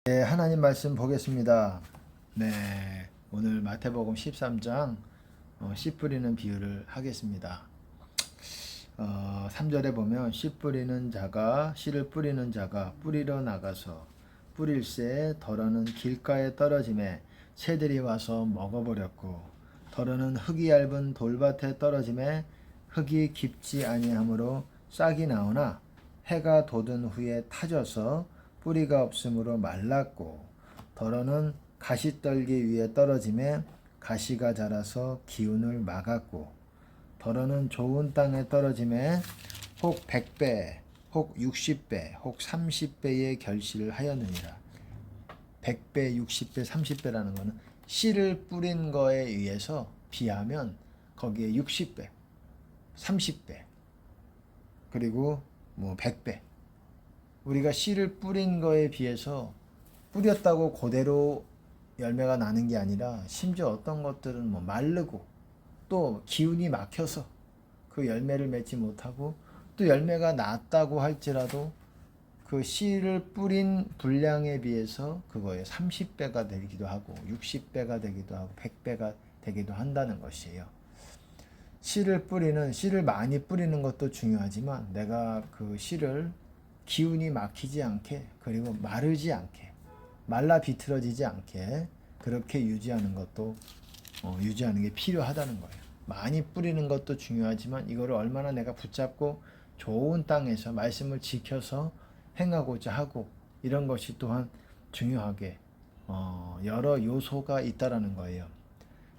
네, 하나님 말씀 보겠습니다. 네, 오늘 마태복음 13장 씨 뿌리는 비유를 하겠습니다. 3절에 보면 씨 뿌리는 자가 씨를 뿌리는 자가 뿌리러 나가서 뿌릴새 더러는 길가에 떨어짐에 새들이 와서 먹어버렸고 더러는 흙이 얇은 돌밭에 떨어짐에 흙이 깊지 아니하므로 싹이 나오나 해가 돋은 후에 타져서 뿌리가 없으므로 말랐고 더러는 가시떨기 위에 떨어짐에 가시가 자라서 기운을 막았고 더러는 좋은 땅에 떨어짐에 혹 100배 혹 60배 혹 30배의 결실을 하였느니라. 100배 60배 30배라는 것은 씨를 뿌린 거에 의해서 비하면 거기에 60배 30배 그리고 뭐 100배 우리가 씨를 뿌린 거에 비해서 뿌렸다고 그대로 열매가 나는 게 아니라 심지어 어떤 것들은 뭐 마르고 또 기운이 막혀서 그 열매를 맺지 못하고 또 열매가 났다고 할지라도 그 씨를 뿌린 분량에 비해서 그거에 30배가 되기도 하고 60배가 되기도 하고 100배가 되기도 한다는 것이에요. 씨를 많이 뿌리는 것도 중요하지만 내가 그 씨를 기운이 막히지 않게 그리고 마르지 않게 말라 비틀어지지 않게 그렇게 유지하는 것도 유지하는 게 필요하다는 거예요. 많이 뿌리는 것도 중요하지만 이거를 얼마나 내가 붙잡고 좋은 땅에서 말씀을 지켜서 행하고자 하고 이런 것이 또한 중요하게 여러 요소가 있다라는 거예요.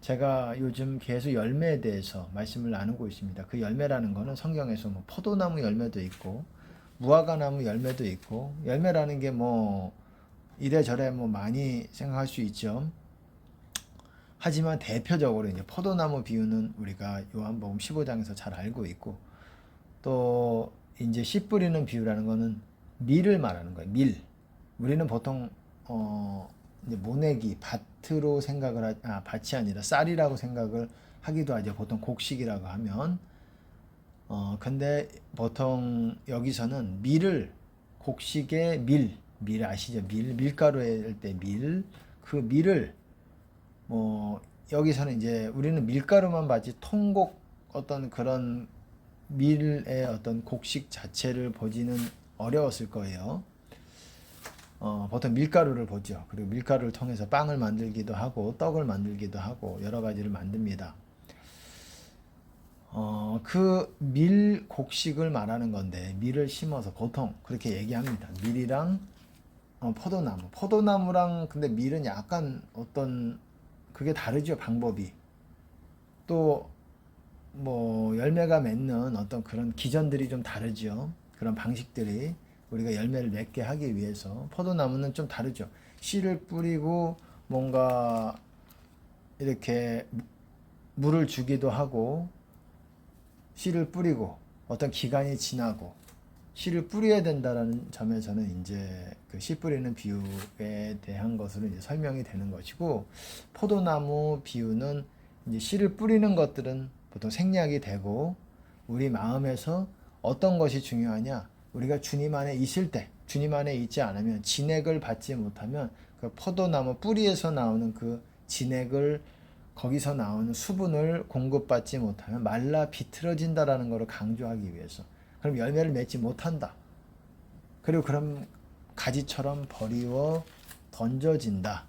제가 요즘 계속 열매에 대해서 말씀을 나누고 있습니다. 그 열매라는 거는 성경에서 뭐 포도나무 열매도 있고 무화과나무 열매도 있고 열매라는 게 뭐 이래저래 뭐 많이 생각할 수 있죠. 하지만 대표적으로 이제 포도나무 비유는 우리가 요한복음 15장에서 잘 알고 있고 또 이제 씨 뿌리는 비유라는 거는 밀을 말하는 거예요. 밀. 우리는 보통 이제 모내기 밭으로 생각을 밭이 아니라 쌀이라고 생각을 하기도 하죠. 보통 곡식이라고 하면 근데 보통 여기서는 밀을 곡식의 밀 아시죠? 밀가루에 할 때 그 밀을 뭐 여기서는 이제 우리는 밀가루만 봤지 통곡 어떤 그런 밀의 어떤 곡식 자체를 보지는 어려웠을 거예요. 보통 밀가루를 보죠. 그리고 밀가루를 통해서 빵을 만들기도 하고 떡을 만들기도 하고 여러 가지를 만듭니다. 그 밀 곡식을 말하는 건데 밀을 심어서 보통 그렇게 얘기합니다. 밀이랑 포도나무랑 근데 밀은 약간 어떤 그게 다르죠. 방법이 또 뭐 열매가 맺는 어떤 그런 기전들이 좀 다르죠. 그런 방식들이 우리가 열매를 맺게 하기 위해서 포도나무는 좀 다르죠. 씨를 뿌리고 뭔가 이렇게 물을 주기도 하고 씨를 뿌리고 어떤 기간이 지나고 씨를 뿌려야 된다라는 점에서는 이제 그 씨 뿌리는 비유에 대한 것으로 이제 설명이 되는 것이고 포도나무 비유는 이제 씨를 뿌리는 것들은 보통 생략이 되고 우리 마음에서 어떤 것이 중요하냐 우리가 주님 안에 있을 때 주님 안에 있지 않으면 진액을 받지 못하면 그 포도나무 뿌리에서 나오는 그 진액을 거기서 나오는 수분을 공급받지 못하면 말라 비틀어진다라는 것을 강조하기 위해서 그럼 열매를 맺지 못한다. 그리고 그럼 가지처럼 버리워 던져진다.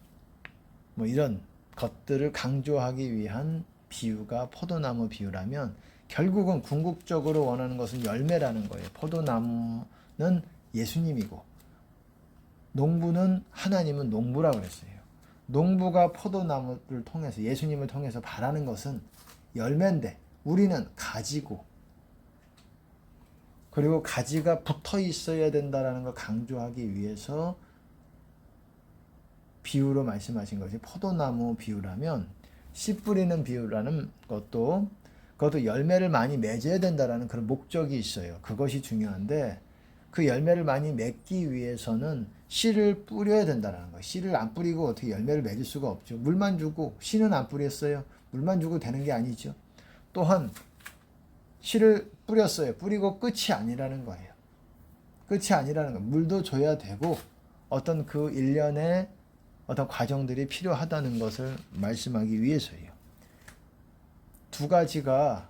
뭐 이런 것들을 강조하기 위한 비유가 포도나무 비유라면 결국은 궁극적으로 원하는 것은 열매라는 거예요. 포도나무는 예수님이고 농부는 하나님은 농부라 그랬어요. 농부가 포도나무를 통해서 예수님을 통해서 바라는 것은 열매인데 우리는 가지고 그리고 가지가 붙어 있어야 된다라는 걸 강조하기 위해서 비유로 말씀하신 것이 포도나무 비유라면 씨 뿌리는 비유라는 그것도 열매를 많이 맺어야 된다라는 그런 목적이 있어요. 그것이 중요한데 그 열매를 많이 맺기 위해서는 씨를 뿌려야 된다는 거예요. 씨를 안 뿌리고 어떻게 열매를 맺을 수가 없죠. 물만 주고 씨는 안 뿌렸어요. 물만 주고 되는 게 아니죠. 또한 씨를 뿌렸어요. 뿌리고 끝이 아니라는 거예요. 끝이 아니라는 거예요. 물도 줘야 되고 어떤 그 일련의 어떤 과정들이 필요하다는 것을 말씀하기 위해서예요. 두 가지가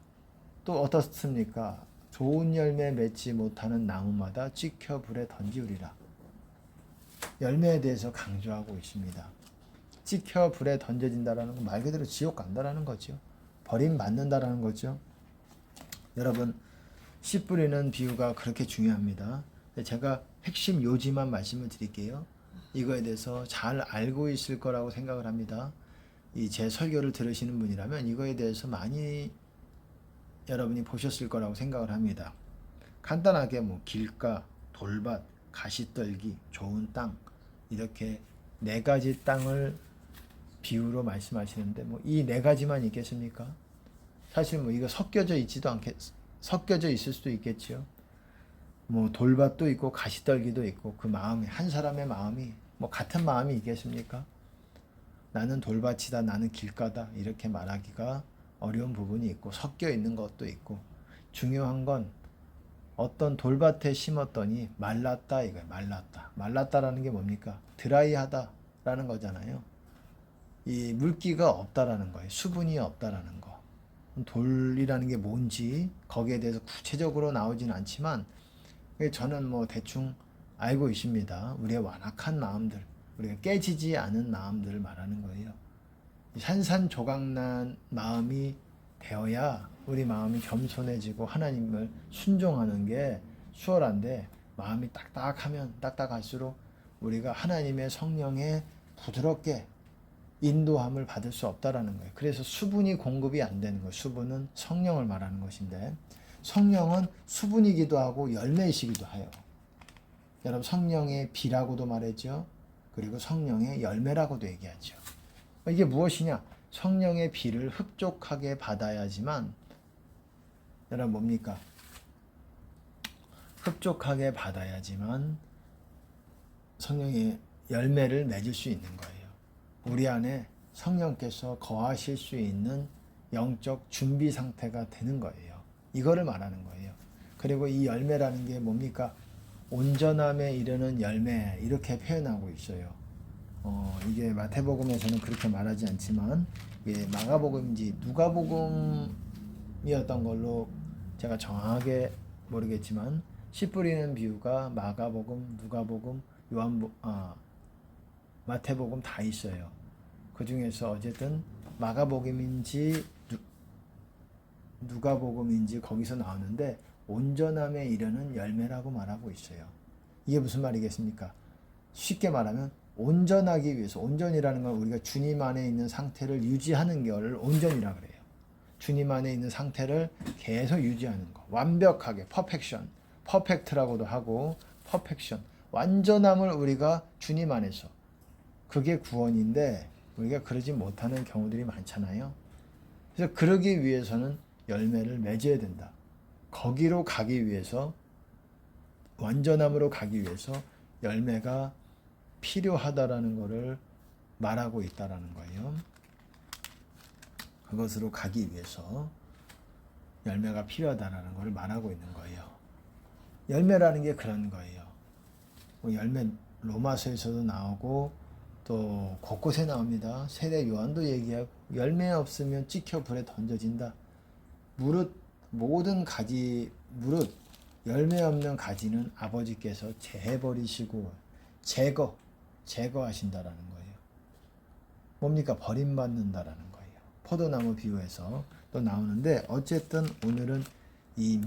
또 어떻습니까? 좋은 열매 맺지 못하는 나무마다 찍혀 불에 던지우리라. 열매에 대해서 강조하고 있습니다. 찍혀 불에 던져진다라는 건 말 그대로 지옥 간다라는 거죠. 버림받는다라는 거죠. 여러분, 씨 뿌리는 비유가 그렇게 중요합니다. 제가 핵심 요지만 말씀을 드릴게요. 이거에 대해서 잘 알고 있을 거라고 생각을 합니다. 이 제 설교를 들으시는 분이라면 이거에 대해서 많이 여러분이 보셨을 거라고 생각을 합니다. 간단하게 뭐 길가, 돌밭, 가시떨기, 좋은 땅 이렇게 네 가지 땅을 비유로 말씀하시는데 뭐 이 네 가지만 있겠습니까? 사실 뭐 이거 섞여져 있을 수도 있겠죠. 뭐 돌밭도 있고 가시떨기도 있고 그 마음이 한 사람의 마음이 뭐 같은 마음이 있겠습니까? 나는 돌밭이다, 나는 길가다 이렇게 말하기가 어려운 부분이 있고 섞여 있는 것도 있고 중요한 건 어떤 돌밭에 심었더니 말랐다 이거예요. 말랐다라는 게 뭡니까? 드라이하다라는 거잖아요. 이 물기가 없다라는 거예요. 수분이 없다라는 거. 돌이라는 게 뭔지 거기에 대해서 구체적으로 나오진 않지만 저는 뭐 대충 알고 있습니다. 우리의 완악한 마음들, 우리가 깨지지 않은 마음들을 말하는 거예요. 산산조각난 마음이 되어야 우리 마음이 겸손해지고 하나님을 순종하는 게 수월한데 마음이 딱딱하면 딱딱할수록 우리가 하나님의 성령에 부드럽게 인도함을 받을 수 없다라는 거예요. 그래서 수분이 공급이 안 되는 거예요. 수분은 성령을 말하는 것인데 성령은 수분이기도 하고 열매이시기도 해요. 여러분 성령의 비라고도 말했죠. 그리고 성령의 열매라고도 얘기하죠. 이게 무엇이냐? 성령의 비를 흡족하게 받아야지만 여러분 뭡니까? 흡족하게 받아야지만 성령의 열매를 맺을 수 있는 거예요. 우리 안에 성령께서 거하실 수 있는 영적 준비 상태가 되는 거예요. 이거를 말하는 거예요. 그리고 이 열매라는 게 뭡니까? 온전함에 이르는 열매 이렇게 표현하고 있어요. 이게 마태복음에서는 그렇게 말하지 않지만 이게 마가복음인지 누가복음이었던 걸로 제가 정확하게 모르겠지만 씨 뿌리는 비유가 마가복음, 누가복음, 마태복음 다 있어요. 그 중에서 어쨌든 마가복음인지 누가복음인지 거기서 나오는데 온전함에 이르는 열매라고 말하고 있어요. 이게 무슨 말이겠습니까? 쉽게 말하면 온전하기 위해서, 온전이라는 건 우리가 주님 안에 있는 상태를 유지하는 것을 온전이라 그래요. 주님 안에 있는 상태를 계속 유지하는 거. 완벽하게 퍼펙션, 퍼펙트라고도 하고 퍼펙션, 완전함을 우리가 주님 안에서, 그게 구원인데 우리가 그러지 못하는 경우들이 많잖아요. 그래서 그러기 위해서는 열매를 맺어야 된다. 거기로 가기 위해서, 완전함으로 가기 위해서 열매가 필요하다라는 것을 말하고 있다라는 거예요. 그것으로 가기 위해서 열매가 필요하다라는 것을 말하고 있는 거예요. 열매라는 게 그런 거예요. 열매 로마서에서도 나오고 또 곳곳에 나옵니다. 세례 요한도 얘기하고 열매 없으면 찍혀 불에 던져진다. 모든 가지 무릇 열매 없는 가지는 아버지께서 재버리시고 제거하신다라는 거예요. 뭡니까? 버림받는다라는 거예요. 포도나무 비유에서 또 나오는데 어쨌든 오늘은 이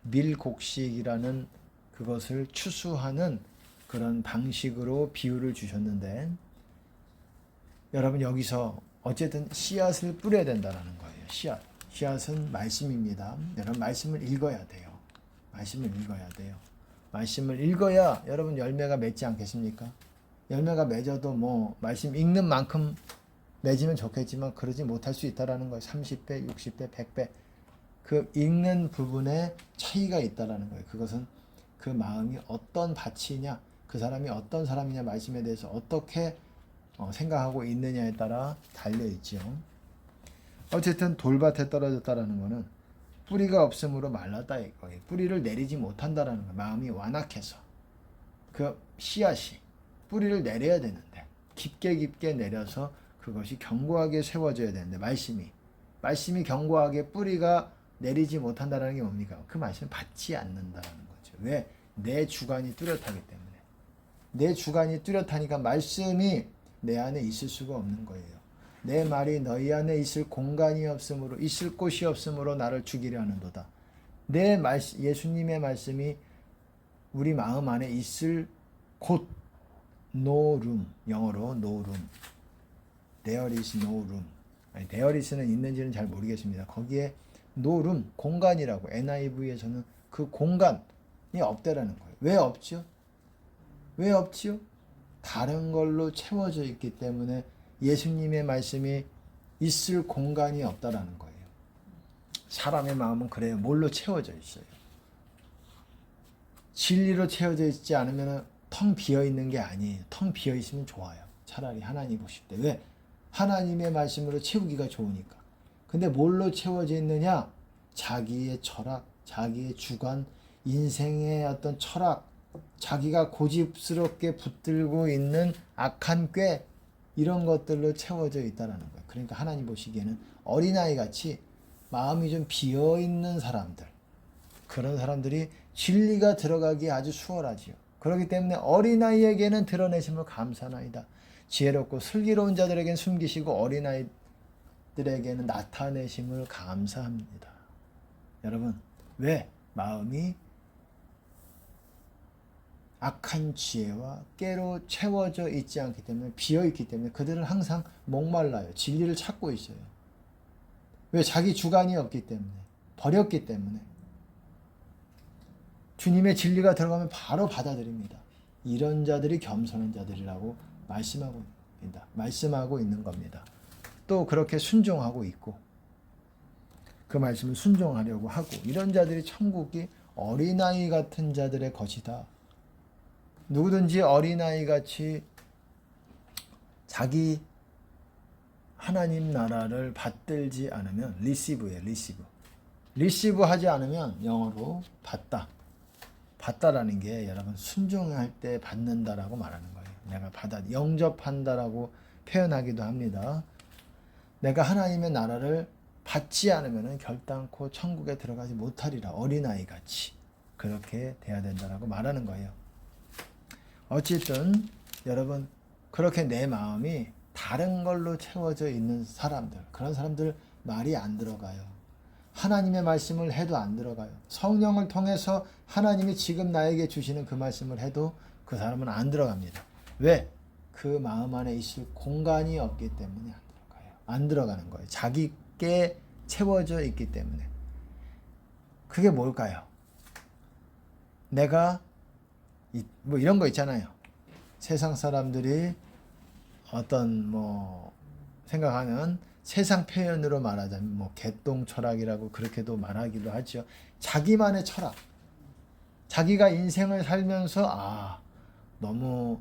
밀곡식이라는 그것을 추수하는 그런 방식으로 비유를 주셨는데 여러분 여기서 어쨌든 씨앗을 뿌려야 된다는 거예요. 씨앗은 말씀입니다. 여러분 말씀을 읽어야 돼요. 말씀을 읽어야 여러분 열매가 맺지 않겠습니까? 열매가 맺어도 뭐 말씀 읽는 만큼 맺으면 좋겠지만 그러지 못할 수 있다라는 거예요. 30배, 60배, 100배. 그 읽는 부분에 차이가 있다라는 거예요. 그것은 그 마음이 어떤 밭이냐, 그 사람이 어떤 사람이냐, 말씀에 대해서 어떻게 생각하고 있느냐에 따라 달려있죠. 어쨌든 돌밭에 떨어졌다라는 것은 뿌리가 없으므로 말랐다 이거예요. 뿌리를 내리지 못한다라는 거예요. 마음이 완악해서. 그 씨앗이 뿌리를 내려야 되는데 깊게 깊게 내려서 그것이 견고하게 세워져야 되는데 말씀이 견고하게 뿌리가 내리지 못한다는 게 뭡니까? 그 말씀을 받지 않는다는 거죠. 왜? 내 주관이 뚜렷하기 때문에. 내 주관이 뚜렷하니까 말씀이 내 안에 있을 수가 없는 거예요. 내 말이 너희 안에 있을 공간이 없으므로 있을 곳이 없으므로 나를 죽이려 하는도다. 예수님의 말씀이 우리 마음 안에 있을 곳 no room, 영어로 no room. There is no room. 아니, there is는 있는지는 잘 모르겠습니다. 거기에 no room, 공간이라고 NIV에서는 그 공간이 없다라는 거예요. 왜 없죠? 왜 없지요? 다른 걸로 채워져 있기 때문에 예수님의 말씀이 있을 공간이 없다라는 거예요. 사람의 마음은 그래요. 뭘로 채워져 있어요? 진리로 채워져 있지 않으면 텅 비어 있는 게 아니에요. 텅 비어 있으면 좋아요. 차라리 하나님 보실 때. 왜? 하나님의 말씀으로 채우기가 좋으니까. 근데 뭘로 채워져 있느냐? 자기의 철학, 자기의 주관, 인생의 어떤 철학, 자기가 고집스럽게 붙들고 있는 악한 꾀, 이런 것들로 채워져 있다는 거예요. 그러니까 하나님 보시기에는 어린아이 같이 마음이 좀 비어있는 사람들, 그런 사람들이 진리가 들어가기 아주 수월하지요. 그렇기 때문에 어린아이에게는 드러내심을 감사나이다. 지혜롭고 슬기로운 자들에게는 숨기시고 어린아이들에게는 나타내심을 감사합니다. 여러분, 왜? 마음이 악한 지혜와 깨로 채워져 있지 않기 때문에, 비어있기 때문에 그들은 항상 목말라요. 진리를 찾고 있어요. 왜? 자기 주관이 없기 때문에, 버렸기 때문에. 주님의 진리가 들어가면 바로 받아들입니다. 이런 자들이 겸손한 자들이라고 말씀하고 있는 겁니다. 또 그렇게 순종하고 있고, 그 말씀을 순종하려고 하고, 이런 자들이 천국이 어린아이 같은 자들의 것이다. 누구든지 어린아이같이 자기 하나님 나라를 받들지 않으면, 리시브예요. 리시브 하지 않으면 영어로 받다라는 게 여러분 순종할 때 받는다라고 말하는 거예요. 내가 영접한다라고 표현하기도 합니다. 내가 하나님의 나라를 받지 않으면 결단코 천국에 들어가지 못하리라. 어린아이같이 그렇게 돼야 된다라고 말하는 거예요. 어쨌든 여러분, 그렇게 내 마음이 다른 걸로 채워져 있는 사람들, 그런 사람들 말이 안 들어가요. 하나님의 말씀을 해도 안 들어가요. 성령을 통해서 하나님이 지금 나에게 주시는 그 말씀을 해도 그 사람은 안 들어갑니다. 왜? 그 마음 안에 있을 공간이 없기 때문에 안 들어가요. 안 들어가는 거예요. 자기께 채워져 있기 때문에. 그게 뭘까요? 내가 뭐 이런 거 있잖아요. 세상 사람들이 어떤 생각하는 세상 표현으로 말하자면 개똥 철학이라고 그렇게도 말하기도 하죠. 자기만의 철학. 자기가 인생을 살면서 너무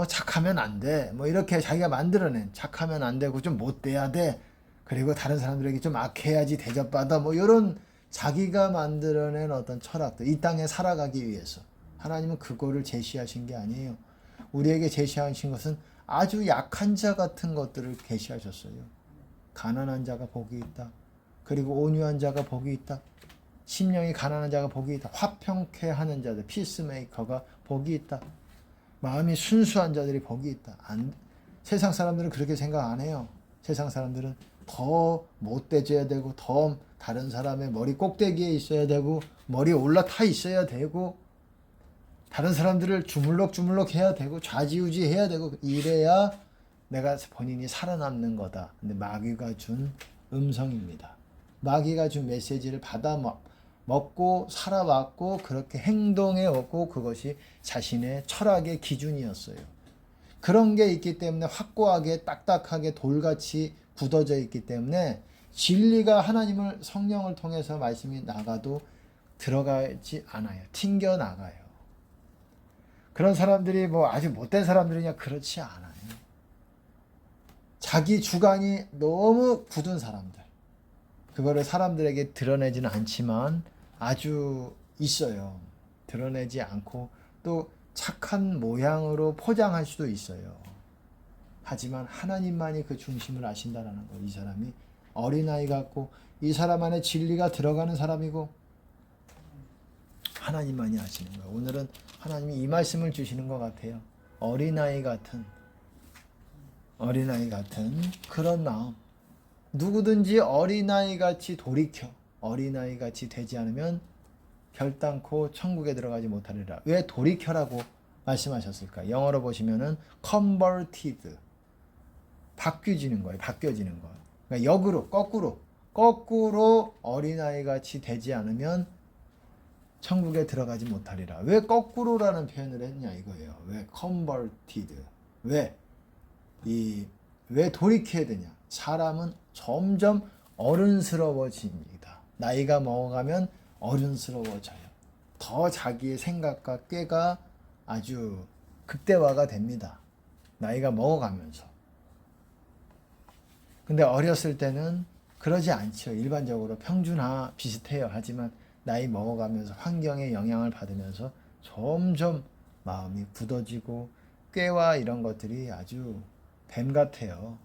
착하면 안 돼. 이렇게 자기가 만들어낸, 착하면 안 되고 좀 못돼야 돼. 그리고 다른 사람들에게 좀 악해야지 대접받아. 이런 자기가 만들어낸 어떤 철학들. 이 땅에 살아가기 위해서. 하나님은 그거를 제시하신 게 아니에요. 우리에게 제시하신 것은 아주 약한 자 같은 것들을 계시하셨어요. 가난한 자가 복이 있다. 그리고 온유한 자가 복이 있다. 심령이 가난한 자가 복이 있다. 화평케 하는 자들, 피스메이커가 복이 있다. 마음이 순수한 자들이 복이 있다. 세상 사람들은 그렇게 생각 안 해요. 세상 사람들은 더 못돼져야 되고, 더 다른 사람의 머리 꼭대기에 있어야 되고, 머리에 올라타 있어야 되고, 다른 사람들을 주물럭주물럭 해야 되고, 좌지우지 해야 되고, 이래야 내가 본인이 살아남는 거다. 근데 마귀가 준 음성입니다. 마귀가 준 메시지를 받아 먹고 살아왔고, 그렇게 행동해 왔고, 그것이 자신의 철학의 기준이었어요. 그런 게 있기 때문에 확고하게 딱딱하게 돌같이 굳어져 있기 때문에 진리가 하나님을 성령을 통해서 말씀이 나가도 들어가지 않아요. 튕겨 나가요. 그런 사람들이 아주 못된 사람들이냐? 그렇지 않아요. 자기 주관이 너무 굳은 사람들. 그거를 사람들에게 드러내지는 않지만 아주 있어요. 드러내지 않고 또 착한 모양으로 포장할 수도 있어요. 하지만 하나님만이 그 중심을 아신다라는 거예요. 이 사람이 어린아이 같고 이 사람 안에 진리가 들어가는 사람이고 하나님만이 아시는 거예요. 오늘은 하나님이 이 말씀을 주시는 것 같아요. 어린아이 같은 그런 마음. 누구든지 어린아이 같이 돌이켜 어린아이 같이 되지 않으면 결단코 천국에 들어가지 못하리라. 왜 돌이켜라고 말씀하셨을까? 영어로 보시면은 converted, 바뀌어지는 거예요. 그러니까 역으로, 거꾸로 어린아이 같이 되지 않으면 천국에 들어가지 못하리라. 왜 거꾸로라는 표현을 했냐 이거예요. 왜 converted? 왜 돌이켜야 되냐? 사람은 점점 어른스러워집니다. 나이가 먹어가면 어른스러워져요. 더 자기의 생각과 꾀가 아주 극대화가 됩니다. 나이가 먹어가면서. 근데 어렸을 때는 그러지 않죠. 일반적으로 평준화 비슷해요. 하지만 나이 먹어가면서 환경의 영향을 받으면서 점점 마음이 굳어지고 꾀와 이런 것들이 아주 뱀 같아요.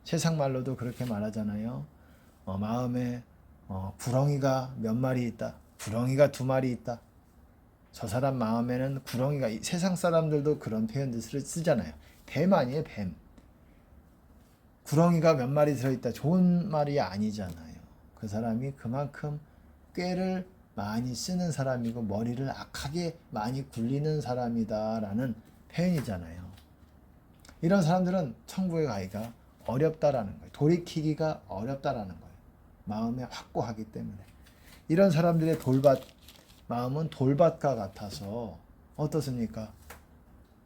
세상 말로도 그렇게 말하잖아요. 마음에 구렁이가 몇 마리 있다. 구렁이가 2마리 있다. 저 사람 마음에는 구렁이가, 세상 사람들도 그런 표현들을 쓰잖아요. 뱀 아니에요, 뱀. 구렁이가 몇 마리 들어있다. 좋은 말이 아니잖아요. 그 사람이 그만큼 꾀를 많이 쓰는 사람이고 머리를 악하게 많이 굴리는 사람이다라는 표현이잖아요. 이런 사람들은 천국에 가기가 어렵다라는 거예요. 돌이키기가 어렵다라는 거예요. 마음에 확고하기 때문에. 이런 사람들의 마음은 돌밭과 같아서 어떻습니까?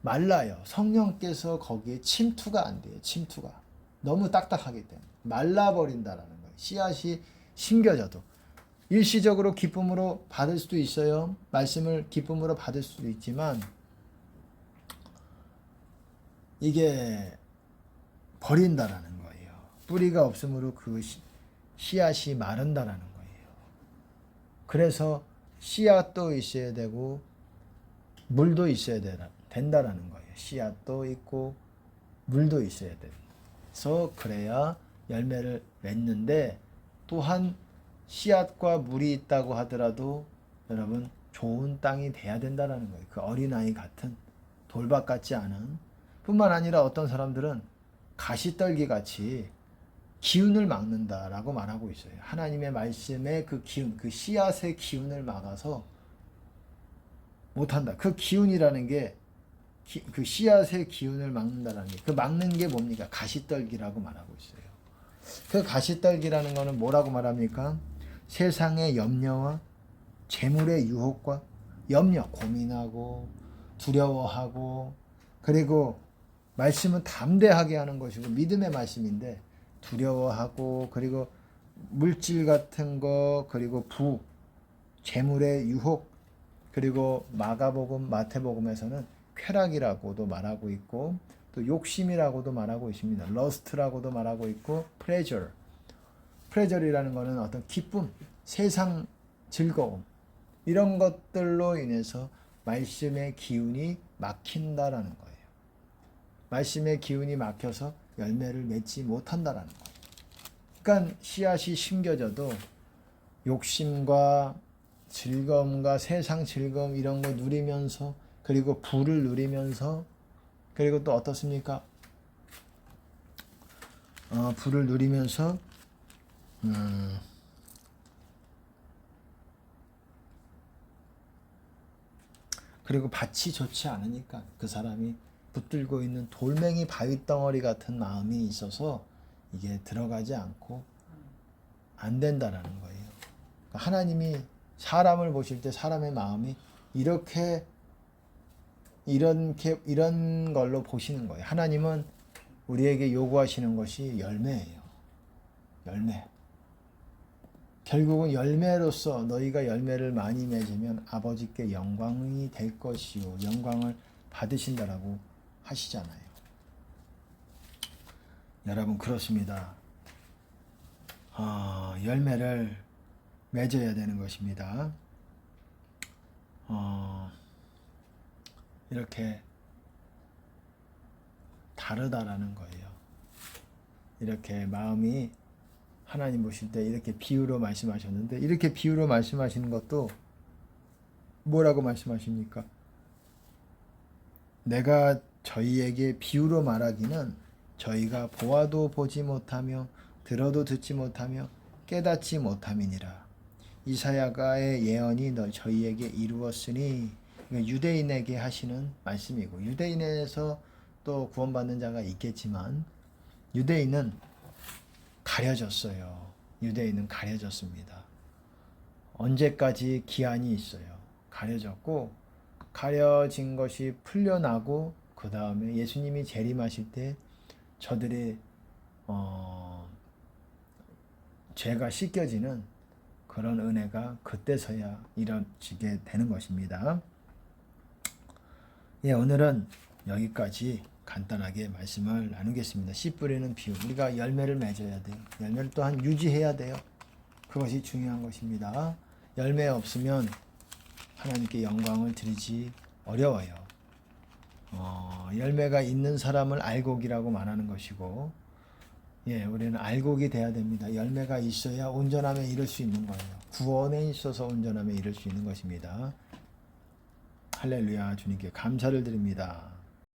말라요. 성령께서 거기에 침투가 안 돼요. 침투가. 너무 딱딱하기 때문에. 말라버린다라는 거예요. 씨앗이 심겨져도. 일시적으로 기쁨으로 받을 수도 있어요. 말씀을 기쁨으로 받을 수도 있지만 이게 버린다라는 거예요. 뿌리가 없으므로 그 씨앗이 마른다라는 거예요. 그래서 씨앗도 있어야 되고 물도 있어야 된다라는 거예요. 씨앗도 있고 물도 있어야 돼서 그래야 열매를 맺는데, 또한 씨앗과 물이 있다고 하더라도 여러분 좋은 땅이 돼야 된다라는 거예요. 그 어린아이 같은 돌밭 같지 않은, 뿐만 아니라 어떤 사람들은 가시떨기 같이 기운을 막는다라고 말하고 있어요. 하나님의 말씀의 그 기운, 그 씨앗의 기운을 막아서 못한다. 그 기운이라는 게, 그 씨앗의 기운을 막는다라는 게, 그 막는 게 뭡니까? 가시떨기라고 말하고 있어요. 그 가시떨기라는 거는 뭐라고 말합니까? 세상의 염려와 재물의 유혹과 염려, 고민하고 두려워하고, 그리고 말씀은 담대하게 하는 것이고 믿음의 말씀인데 두려워하고, 그리고 물질 같은 거, 그리고 재물의 유혹, 그리고 마가복음, 마태복음에서는 쾌락이라고도 말하고 있고 또 욕심이라고도 말하고 있습니다. 러스트라고도 말하고 있고 플레저리라는 것은 어떤 기쁨, 세상 즐거움, 이런 것들로 인해서 말씀의 기운이 막힌다라는 거예요. 말씀의 기운이 막혀서 열매를 맺지 못한다라는 거예요. 그러니까 씨앗이 심겨져도 욕심과 즐거움과 세상 즐거움 이런 거 누리면서, 그리고 부를 누리면서, 그리고 또 어떻습니까? 부를 누리면서 그리고 밭이 좋지 않으니까 그 사람이 붙들고 있는 돌멩이 바위덩어리 같은 마음이 있어서 이게 들어가지 않고 안 된다라는 거예요. 그러니까 하나님이 사람을 보실 때 사람의 마음이 이런 걸로 보시는 거예요. 하나님은 우리에게 요구하시는 것이 열매예요. 열매. 결국은 열매로서 너희가 열매를 많이 맺으면 아버지께 영광이 될 것이요 영광을 받으신다라고 하시잖아요. 여러분 그렇습니다. 열매를 맺어야 되는 것입니다. 이렇게 다르다라는 거예요. 이렇게 마음이 하나님 보실 때 이렇게 비유로 말씀하셨는데, 이렇게 비유로 말씀하시는 것도 뭐라고 말씀하십니까? 내가 저희에게 비유로 말하기는 저희가 보아도 보지 못하며 들어도 듣지 못하며 깨닫지 못함이니라. 이사야가의 예언이 저희에게 이루었으니, 유대인에게 하시는 말씀이고, 유대인에서 또 구원받는 자가 있겠지만 유대인은 가려졌어요. 유대인은 가려졌습니다. 언제까지 기한이 있어요. 가려졌고, 가려진 것이 풀려나고 그 다음에 예수님이 재림하실 때 저들의 죄가 씻겨지는 그런 은혜가 그때서야 이루어지게 되는 것입니다. 예, 오늘은 여기까지 간단하게 말씀을 나누겠습니다. 씨 뿌리는 비유. 우리가 열매를 맺어야 돼요. 열매를 또한 유지해야 돼요. 그것이 중요한 것입니다. 열매 없으면 하나님께 영광을 드리기 어려워요. 열매가 있는 사람을 알곡이라고 말하는 것이고, 예, 우리는 알곡이 돼야 됩니다. 열매가 있어야 온전함에 이를 수 있는 거예요. 구원에 있어서 온전함에 이를 수 있는 것입니다. 할렐루야. 주님께 감사를 드립니다.